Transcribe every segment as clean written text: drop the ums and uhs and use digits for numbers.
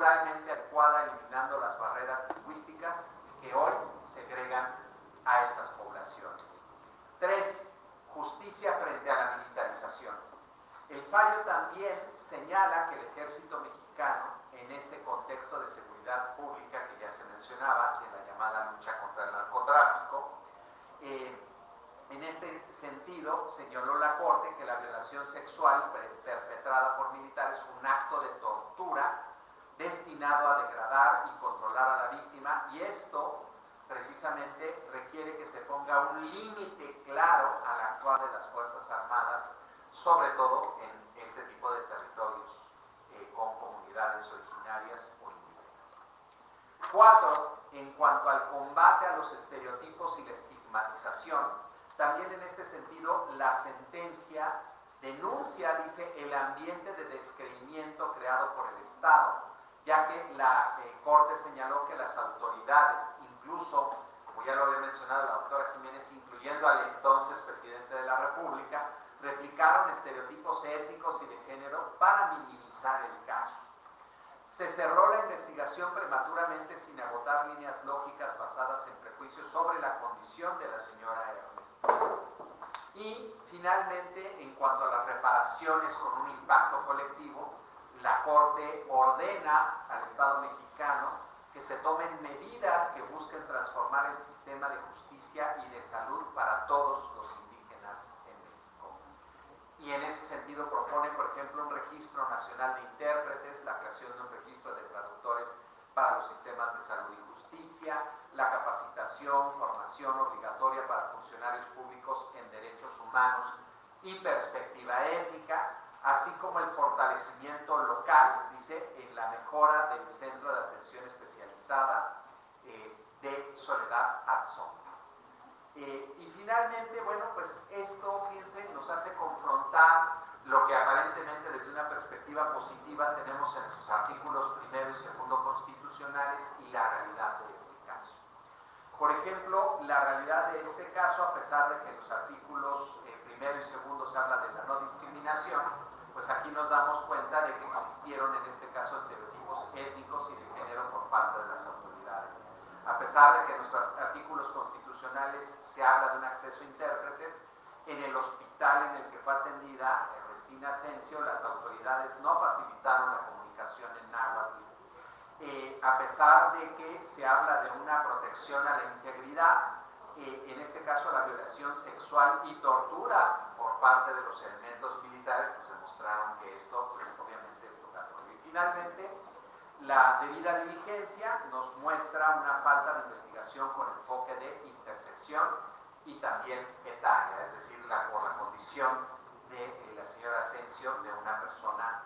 culturalmente adecuada, eliminando las barreras lingüísticas que hoy segregan a esas poblaciones. 3. Justicia frente a la militarización. El fallo también señala que el ejército mexicano, en este contexto de seguridad pública que ya se mencionaba, en la llamada lucha contra el narcotráfico, en este sentido señaló la Corte que la violación sexual perpetrada por militares fue un acto de tortura destinado a degradar y controlar a la víctima, y esto precisamente requiere que se ponga un límite claro al actuar de las Fuerzas Armadas, sobre todo en este tipo de territorios con comunidades originarias o indígenas. 4. En cuanto al combate a los estereotipos y la estigmatización, también en este sentido la sentencia denuncia, dice, el ambiente de descreimiento creado por el Estado, ya que la Corte señaló que las autoridades, incluso, como ya lo había mencionado la doctora Jiménez, incluyendo al entonces presidente de la República, replicaron estereotipos étnicos y de género para minimizar el caso. Se cerró la investigación prematuramente sin agotar líneas lógicas basadas en prejuicios sobre la condición de la señora Ernestina. Y finalmente, en cuanto a las reparaciones con un impacto colectivo, la Corte ordena al Estado mexicano que se tomen medidas que busquen transformar el sistema de justicia y de salud para todos los indígenas en México. Y en ese sentido propone, por ejemplo, un registro nacional de intérpretes, la creación de un registro de traductores para los sistemas de salud y justicia, la capacitación, formación obligatoria para funcionarios públicos en derechos humanos y perspectiva ética, así como el fortalecimiento local, dice, en la mejora del Centro de Atención Especializada de Soledad Atzón. Y finalmente, bueno, pues esto, fíjense, nos hace confrontar lo que aparentemente desde una perspectiva positiva tenemos en sus artículos primero y segundo constitucionales y la realidad de este caso. Por ejemplo, la realidad de este caso, a pesar de que en los artículos primero y segundo se habla de la no discriminación, pues aquí nos damos cuenta de que existieron en este caso estereotipos étnicos y de género por parte de las autoridades. A pesar de que en los artículos constitucionales se habla de un acceso a intérpretes, en el hospital en el que fue atendida Ernestina Asensio, las autoridades no facilitaron la comunicación en náhuatl. A pesar de que se habla de una protección a la integridad, en este caso la violación sexual y tortura por parte de los elementos militares, pues demostraron que esto, pues obviamente es tocatorio. Y finalmente, la debida diligencia nos muestra una falta de investigación con enfoque de intersección y también etaria, es decir, por la condición de la señora Asensio de una persona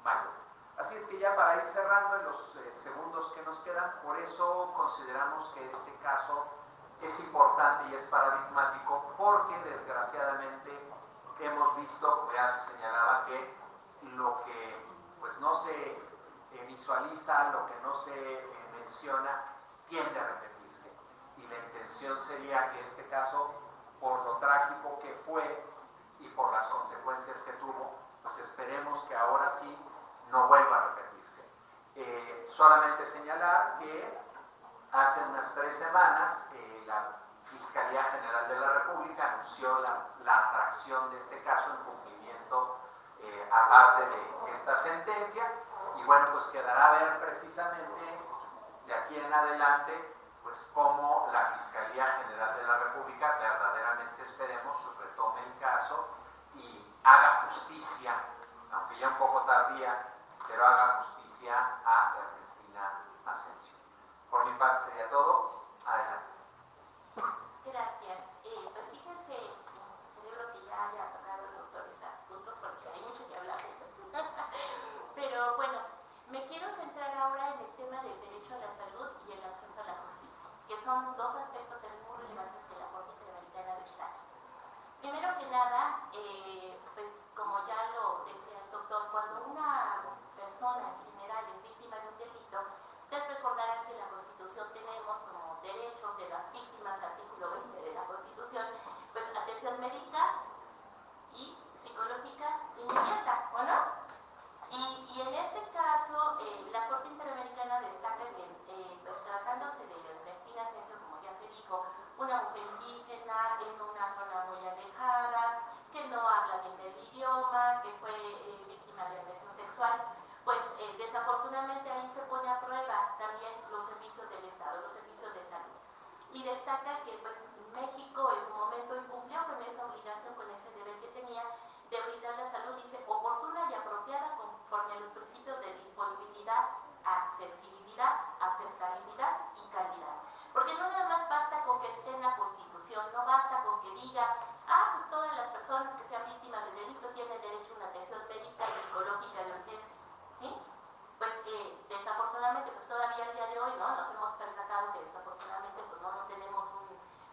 mayor. Así es que ya para ir cerrando en los segundos que nos quedan, por eso consideramos que este caso es importante y es paradigmático, porque desgraciadamente hemos visto, como ya se señalaba, que lo que pues no se visualiza, lo que no se menciona, tiende a repetirse. Y la intención sería que este caso, por lo trágico que fue y por las consecuencias que tuvo, pues esperemos que ahora sí no vuelva a repetirse. Solamente señalar que hace unas 3 semanas la Fiscalía General de la República anunció la atracción de este caso en cumplimiento aparte de esta sentencia, y bueno, pues quedará ver precisamente de aquí en adelante pues cómo la Fiscalía General de la República verdaderamente, esperemos, retome el caso y haga justicia, aunque ya un poco tardía, pero haga justicia a Ernestina Asensio. Por mi parte sería todo. Adelante. Gracias. Pues fíjense, celebro que ya haya tocado el doctor esos puntos porque hay mucho que hablar. Pero bueno, me quiero centrar ahora en el tema del derecho a la salud y el acceso a la justicia, que son dos aspectos muy relevantes que la Corte Interamericana destaca. Primero que nada, pues como ya lo decía el doctor, cuando una persona en general es víctima de un delito, ustedes recordarán que en la Constitución tenemos como derechos de las víctimas, artículo 20 de la Constitución, pues atención médica y psicológica inmediata, ¿o no? Y en este caso, la Corte Interamericana personas que sean víctimas del delito tienen derecho a una atención médica y psicológica de urgencia, ¿sí? Pues desafortunadamente, pues todavía al día de hoy, ¿no? Nos hemos percatado que desafortunadamente pues no tenemos un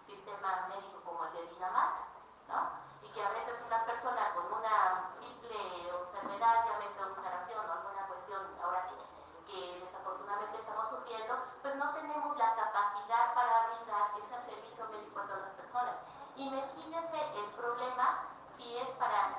sistema médico como el de Dinamarca, ¿no? Y que a veces una persona con una simple enfermedad, llámese un sarampión o alguna cuestión ahora que desafortunadamente estamos sufriendo, pues no tenemos la capacidad para brindar ese servicio médico a todas las personas. Imagínense el problema si es para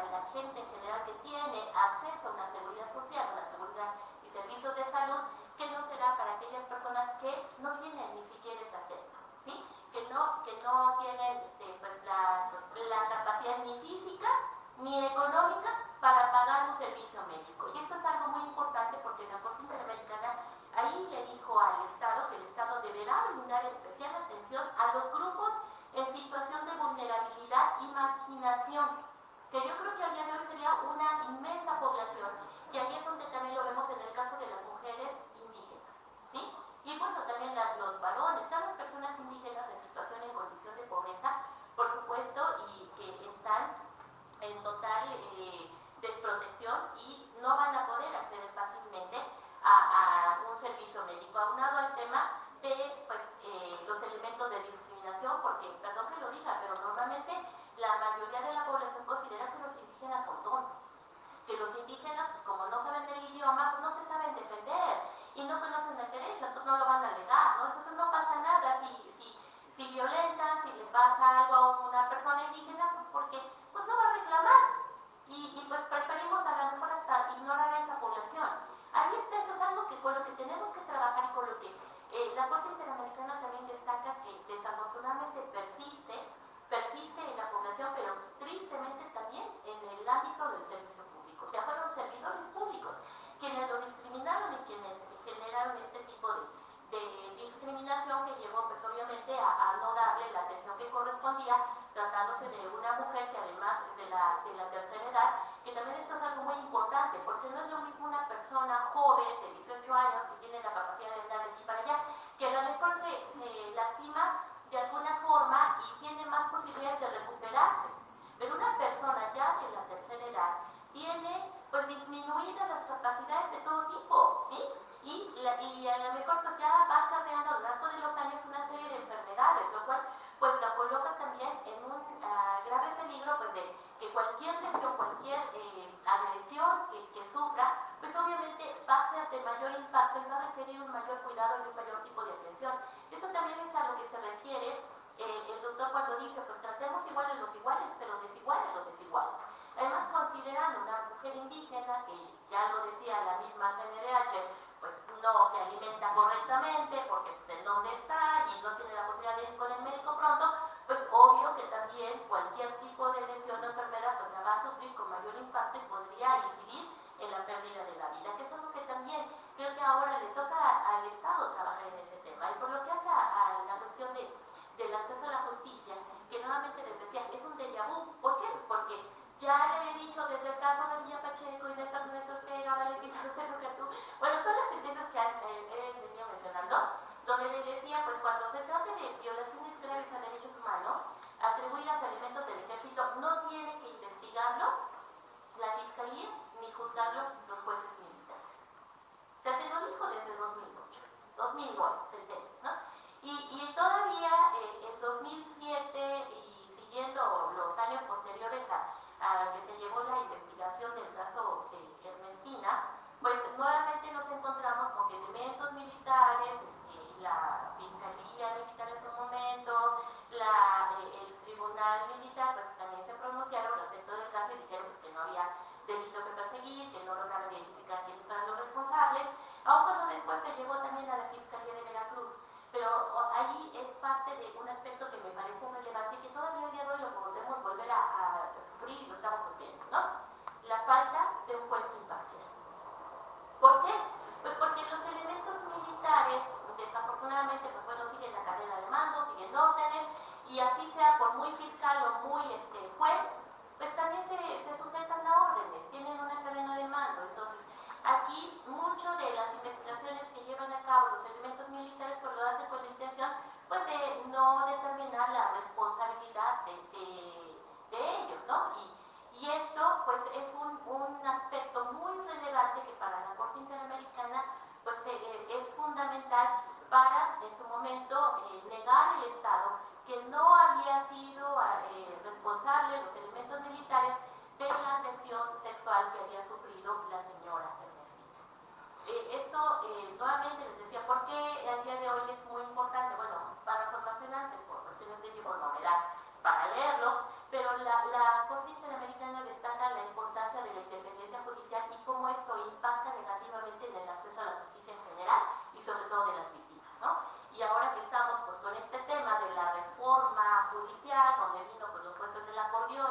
la gente en general que tiene acceso a una seguridad social, una seguridad y servicios de salud, que no será para aquellas personas que no tienen ni siquiera ese acceso, ¿sí? Que no tienen pues la capacidad ni física ni económica para pagar un servicio médico. Y esto es algo muy importante porque la Corte Interamericana ahí le dijo al Estado que el Estado deberá brindar especial atención a los grupos en situación de vulnerabilidad y marginación, que yo creo que al día de hoy sería una inmensa población, y ahí es donde también lo vemos en el caso de las mujeres indígenas, ¿sí? Y bueno, también los varones, todas las personas indígenas en situación, en condición de pobreza, por supuesto, y que están en total desprotección y no van a poder acceder fácilmente a un servicio médico, aunado al tema de pues, los elementos de discriminación, porque, perdón que lo diga, pero normalmente la mayoría de la población considera que los indígenas son tontos, que los indígenas, pues como no saben el idioma, pues no se saben defender y no conocen el derecho, entonces no lo van a alegar, ¿no? Entonces no pasa nada si violentan, si le pasa algo a una persona indígena, pues porque pues no va a reclamar. Y pues preferimos a lo mejor hasta ignorar a esa población. Ahí está, eso es algo que con lo que tenemos que trabajar y con lo que la Corte Interamericana también destaca que desafortunadamente persiste en la población, pero tristemente también en el ámbito del servicio público. O sea, fueron servidores públicos quienes lo discriminaron y quienes generaron este tipo de discriminación que llevó pues obviamente a no darle la atención que correspondía, tratándose de una mujer que además es de la tercera edad, que también esto es algo muy importante, porque no es lo mismo una persona joven de 18 años que tiene la capacidad de andar de aquí para allá, que a lo mejor se lastima de alguna forma y tiene más posibilidades de recuperarse. Pero una persona ya de la tercera edad tiene pues disminuidas las capacidades de todo tipo, ¿sí? Y a lo mejor pues ya va acarreando a lo largo de los años una serie de enfermedades, lo cual pues la coloca también en un grave peligro pues de que cualquier lesión, cualquier agresión que sufra, pues obviamente va a ser de mayor impacto y va a requerir un mayor cuidado y un mayor tipo de atención. Esto también es a lo que se refiere el doctor cuando dice, pues tratemos iguales los iguales, pero desiguales los desiguales. Además, considerando una mujer indígena, que ya lo decía la misma CNDH, pues no se alimenta correctamente porque pues en dónde está y no tiene la posibilidad de ir con el médico pronto, pues obvio que también cualquier tipo de lesión o enfermedad pues la va a sufrir con mayor impacto y podría incidir en la pérdida de la vida, que es algo que también creo que ahora le toca al Estado trabajar en ese tema. Y por lo que hace a la cuestión del acceso a la justicia, que nuevamente les decía, es un déjà vu. ¿Por qué? Pues porque ya le he dicho desde el caso de Villa Pacheco y de Fernández Ortega, ahora le digo José Catú, bueno, todas las sentencias que he venido mencionando,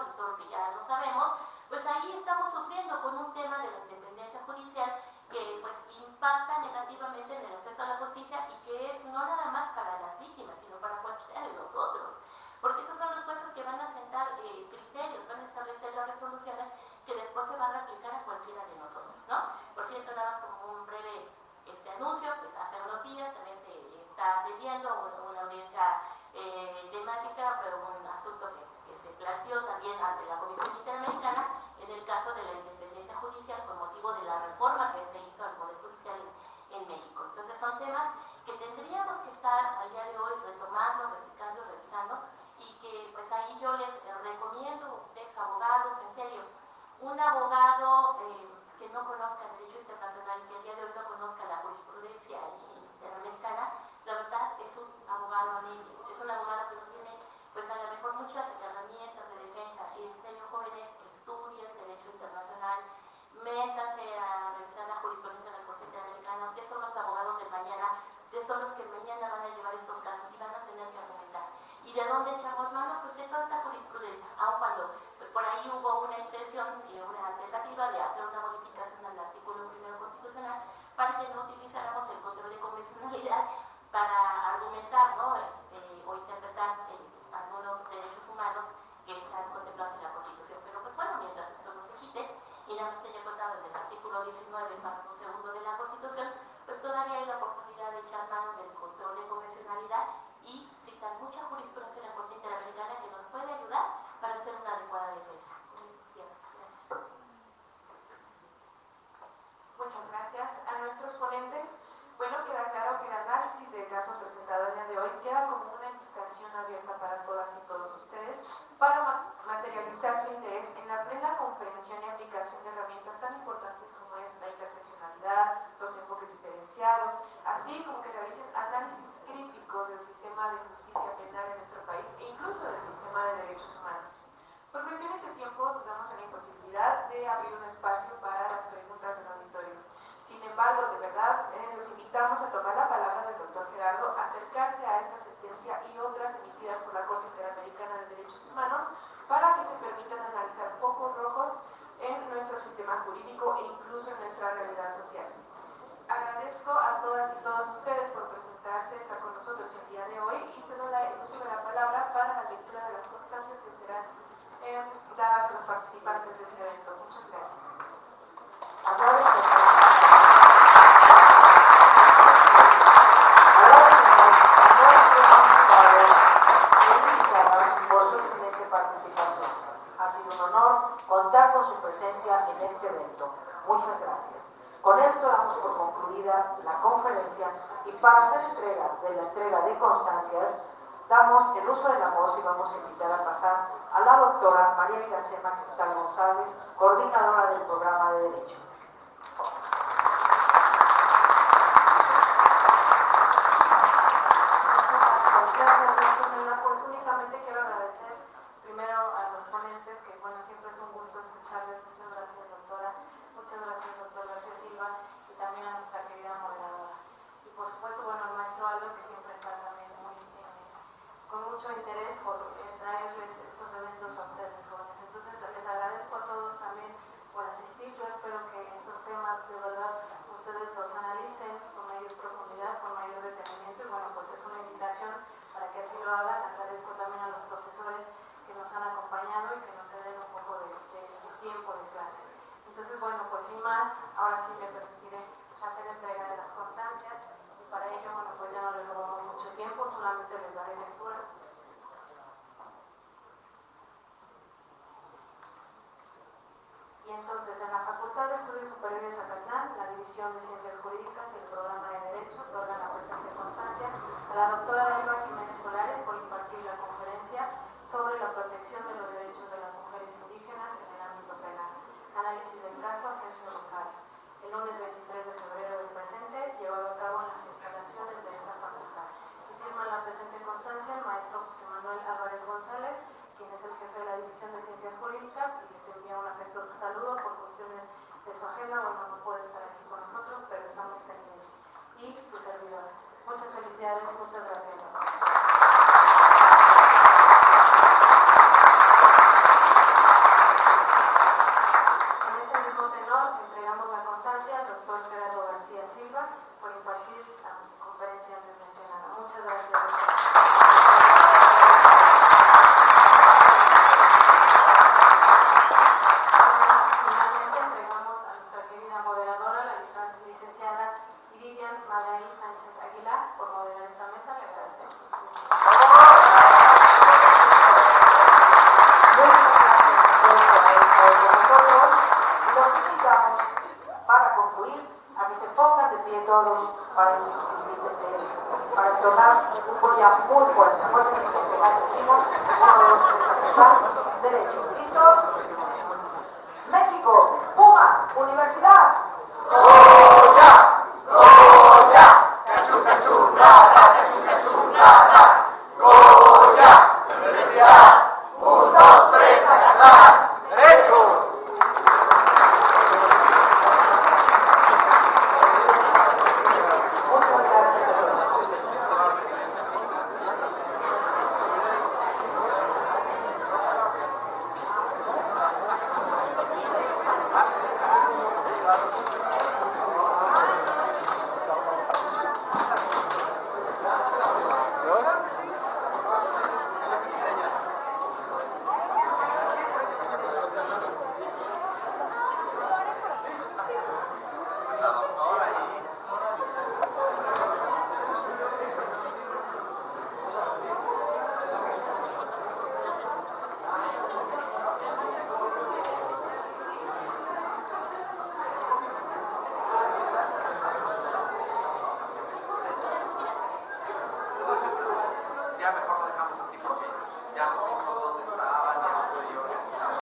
y todo lo que ya lo sabemos, pues ahí estamos sufriendo con un tema de la independencia judicial que pues impacta negativamente en el acceso a la justicia y que es no nada más para las víctimas, sino para cualquiera de nosotros. Porque esos son los jueces que van a sentar criterios, van a establecer las resoluciones que después se van a aplicar a cualquiera de nosotros, ¿no? Por cierto, nada más como un breve anuncio, pues hace unos días también se está atendiendo una audiencia temática, pero un asunto que se planteó también ante la Comisión Interamericana en el caso de la independencia judicial con motivo de la reforma que se hizo al Poder Judicial en México. Entonces son temas que tendríamos que estar al día de hoy retomando, replicando, revisando, y que pues ahí yo les recomiendo a ustedes abogados, en serio, un abogado que no conozca el derecho internacional, que al día de hoy no conozca la jurisprudencia interamericana, la verdad es un abogado anémico, es un abogado que no tiene pues a lo mejor muchas herramientas de defensa. Y en serio, jóvenes, estudien derecho internacional, métanse a revisar la jurisprudencia de la Corte Interamericana. Ustedes son los abogados de mañana, ustedes son los que mañana van a llevar estos casos y van a tener que argumentar. ¿Y de dónde echamos mano? Pues de toda esta jurisprudencia, aun cuando pues, por ahí hubo una intención y una tentativa de hacer una modificación al artículo 1 constitucional para que no utilizáramos el control de convencionalidad para argumentar, ¿no? O interpretar algunos derechos humanos que están contemplados en la Constitución. Pero pues bueno, mientras esto no se quite y nada más esté acotado en el artículo 19, párrafo segundo de la Constitución, pues todavía hay la oportunidad de echar mano del control de convencionalidad y citar mucha jurisprudencia en la Corte Interamericana que nos puede ayudar para hacer una adecuada defensa. Muchas gracias a nuestros ponentes. Bueno, queda claro que el análisis del caso presentado el día de hoy queda como una invitación abierta para todas y todos ustedes para materializar su interés en la plena comprensión y aplicación de herramientas tan importantes como es la interseccionalidad, los enfoques diferenciados, así como que realicen análisis críticos del sistema de justicia penal en nuestro país e incluso del sistema de derechos humanos. Por cuestiones de tiempo nos vemos en la imposibilidad de abrir un espacio para las preguntas del auditorio. Sin embargo, de verdad, los invitamos a tomar la palabra del doctor Gerardo, acercarse a esta sentencia y otras emitidas por la Corte Interamericana de Derechos Humanos para que se permitan analizar focos rojos en nuestro sistema jurídico e incluso en nuestra realidad social. Agradezco a todas y todos ustedes por presentarse, estar con nosotros el día de hoy y cedo el uso de la palabra para la lectura de las constancias que serán dadas a los participantes de este evento. Muchas gracias. Por su excelente participación. Ha sido un honor contar con su presencia en este evento. Muchas gracias. Con esto damos por concluida la conferencia y para hacer entrega de constancias, damos el uso de la voz y vamos a invitar a pasar a la doctora María Iracema Cristal González, coordinadora del programa de Derecho. Pues únicamente quiero agradecer primero a los ponentes, que bueno, siempre es un gusto escucharles. Muchas gracias, doctora. Muchas gracias, doctor García Silva, y también a nuestra querida moderadora. Y por supuesto, bueno, al maestro Aldo, que siempre está también con mucho interés por traerles estos eventos a ustedes, jóvenes. Entonces, les agradezco a todos también por asistir. Yo espero que estos temas, de verdad, ustedes los analicen con mayor profundidad, con mayor detenimiento, y bueno, pues es una invitación para que así lo hagan. Agradezco también a los profesores que nos han acompañado y que nos ceden un poco de su tiempo de clase. Entonces, bueno, pues sin más, ahora sí me permitiré hacer entrega de las constancias, y para ello, bueno, pues ya no les robamos mucho tiempo, solamente les daré lectura. Y entonces, en la Facultad de Estudios Superiores Acatlán, la División de Ciencias Jurídicas y el Programa de Derecho otorgan la presente constancia a la doctora Elba Jiménez Solares por impartir la conferencia sobre la protección de los derechos de las mujeres indígenas en el ámbito penal. Análisis del caso Asensio Rosario. El lunes 23 de febrero del presente, llevado a cabo en las instalaciones de esta facultad. Y firma la presente constancia el maestro José Manuel Álvarez González, quien es el jefe de la División de Ciencias Jurídicas, y les envía un afectuoso saludo. Por cuestiones de su agenda, bueno, no puede estar aquí con nosotros, pero estamos pendientes. Y su servidora. Muchas felicidades, muchas gracias. con nosotros y los invitamos para concluir a que se pongan de pie todos para entonar un poema muy fuerte. Acuérdense que como decimos, 1, 2, 3, empezar, derecho. ¿Listos? México, Puma, Universidad. ¡Goya! ¡Goya! ¡Cachú, cachú, nada! ¡Cachú, cachú, nada! ¡Goya! ¡Universidad! ¡1, 2, 3, a ganar!